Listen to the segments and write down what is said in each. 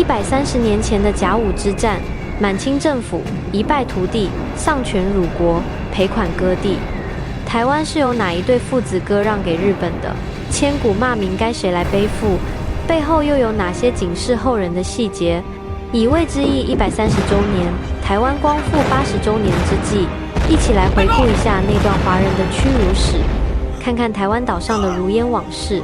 130年前的甲午之战，满清政府一败涂地，丧权辱国，赔款割地。台湾是由哪一对父子割让给日本的？千古骂名该谁来背负？背后又有哪些警示后人的细节？以为之役130周年，台湾光复80周年之际，一起来回顾一下那段华人的屈辱史，看看台湾岛上的如烟往事。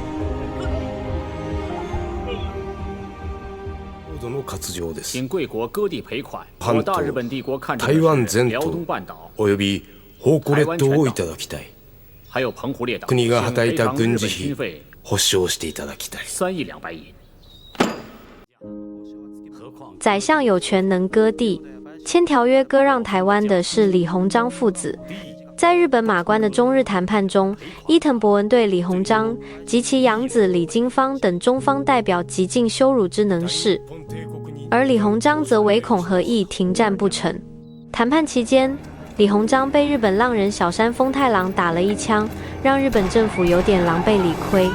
请贵国割地赔款，我大日本帝国看中的是辽东半岛および宝庫列島をいただきたい。还有澎湖列岛，国がはたいた軍事費費保証していただきたい。3億200万银。宰相有权能割地，签条约割让台湾的是李鸿章父子。在日本马关的中日谈判中，伊藤博文对李鸿章及其养子李经方等中方代表极尽羞辱之能事，而李鸿章则唯恐和议停战不成。谈判期间，李鸿章被日本浪人小山丰太郎打了一枪，让日本政府有点狼狈理亏。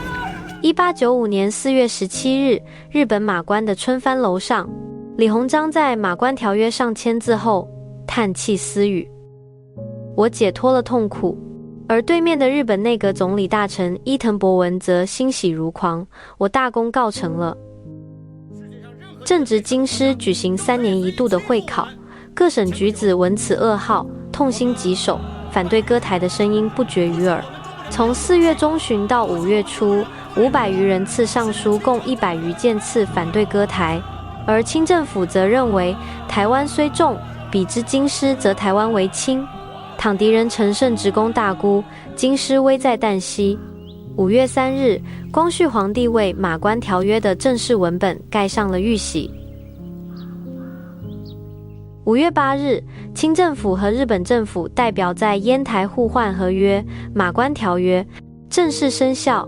1895年4月17日，日本马关的春帆楼上，李鸿章在马关条约上签字后，叹气私语：“我解脱了痛苦。”而对面的日本内阁总理大臣伊藤博文则欣喜如狂：“我大功告成了。”正值京师举行3年1度的会考，各省举子闻此噩耗，痛心疾首，反对割台的声音不绝于耳。从4月中旬到5月初，500余人次上书，共100余件次反对割台。而清政府则认为，台湾虽重，比之京师，则台湾为轻。倘敌人乘胜直攻大沽，京师危在旦夕。5月3日，光绪皇帝为《马关条约》的正式文本盖上了玉玺。5月8日，清政府和日本政府代表在烟台互换合约《马关条约》正式生效。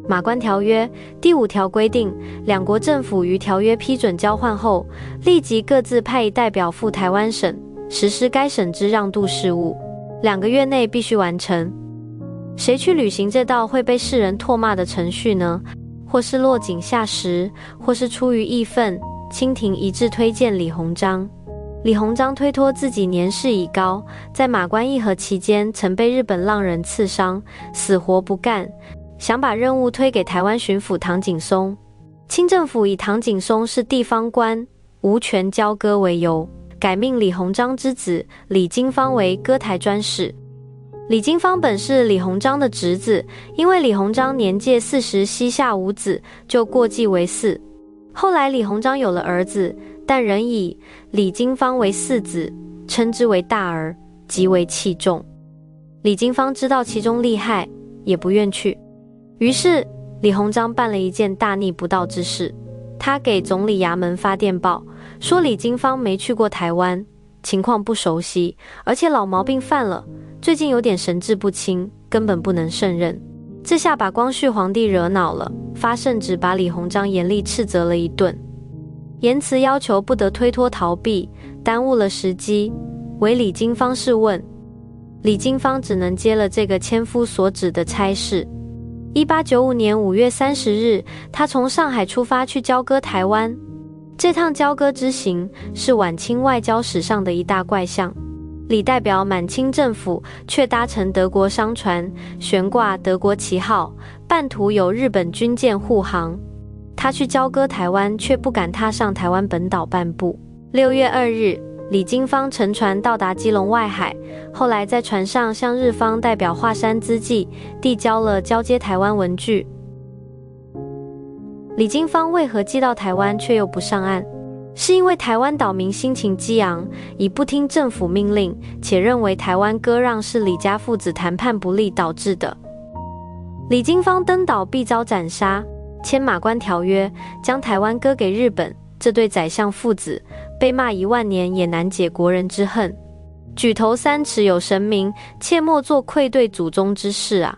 《马关条约》第5条规定，两国政府于条约批准交换后，立即各自派一代表赴台湾省，实施该省之让渡事务，2个月内必须完成。谁去履行这道会被世人唾骂的程序呢？或是落井下石，或是出于义愤，清廷一致推荐李鸿章。李鸿章推脱自己年事已高，在马关议和期间曾被日本浪人刺伤，死活不干，想把任务推给台湾巡抚唐景崧。清政府以唐景崧是地方官，无权交割为由，改命李鸿章之子李经方为割台专使。李经方本是李鸿章的侄子，因为李鸿章年届40，膝下无子，就过继为嗣。后来李鸿章有了儿子，但仍以李经方为嗣子，称之为大儿，极为器重。李经方知道其中利害，也不愿去。于是李鸿章办了一件大逆不道之事，他给总理衙门发电报，说李经方没去过台湾，情况不熟悉，而且老毛病犯了，最近有点神志不清，根本不能胜任。这下把光绪皇帝惹恼了，发圣旨把李鸿章严厉斥责了一顿，言辞要求不得推脱逃避，耽误了时机，唯李经方是问。李经方只能接了这个千夫所指的差事。1895年5月30日，他从上海出发去交割台湾。这趟交割之行是晚清外交史上的一大怪象。李代表满清政府却搭乘德国商船，悬挂德国旗号，半途有日本军舰护航。他去交割台湾，却不敢踏上台湾本岛半步。6月2日，李经方乘船到达基隆外海，后来在船上向日方代表华山资纪递交了交接台湾文具。李经方为何寄到台湾却又不上岸？是因为台湾岛民心情激昂，已不听政府命令，且认为台湾割让是李家父子谈判不利导致的。李经方登岛必遭斩杀，签马关条约，将台湾割给日本，这对宰相父子被骂10000年也难解国人之恨。举头3尺有神明，切莫做愧对祖宗之事啊！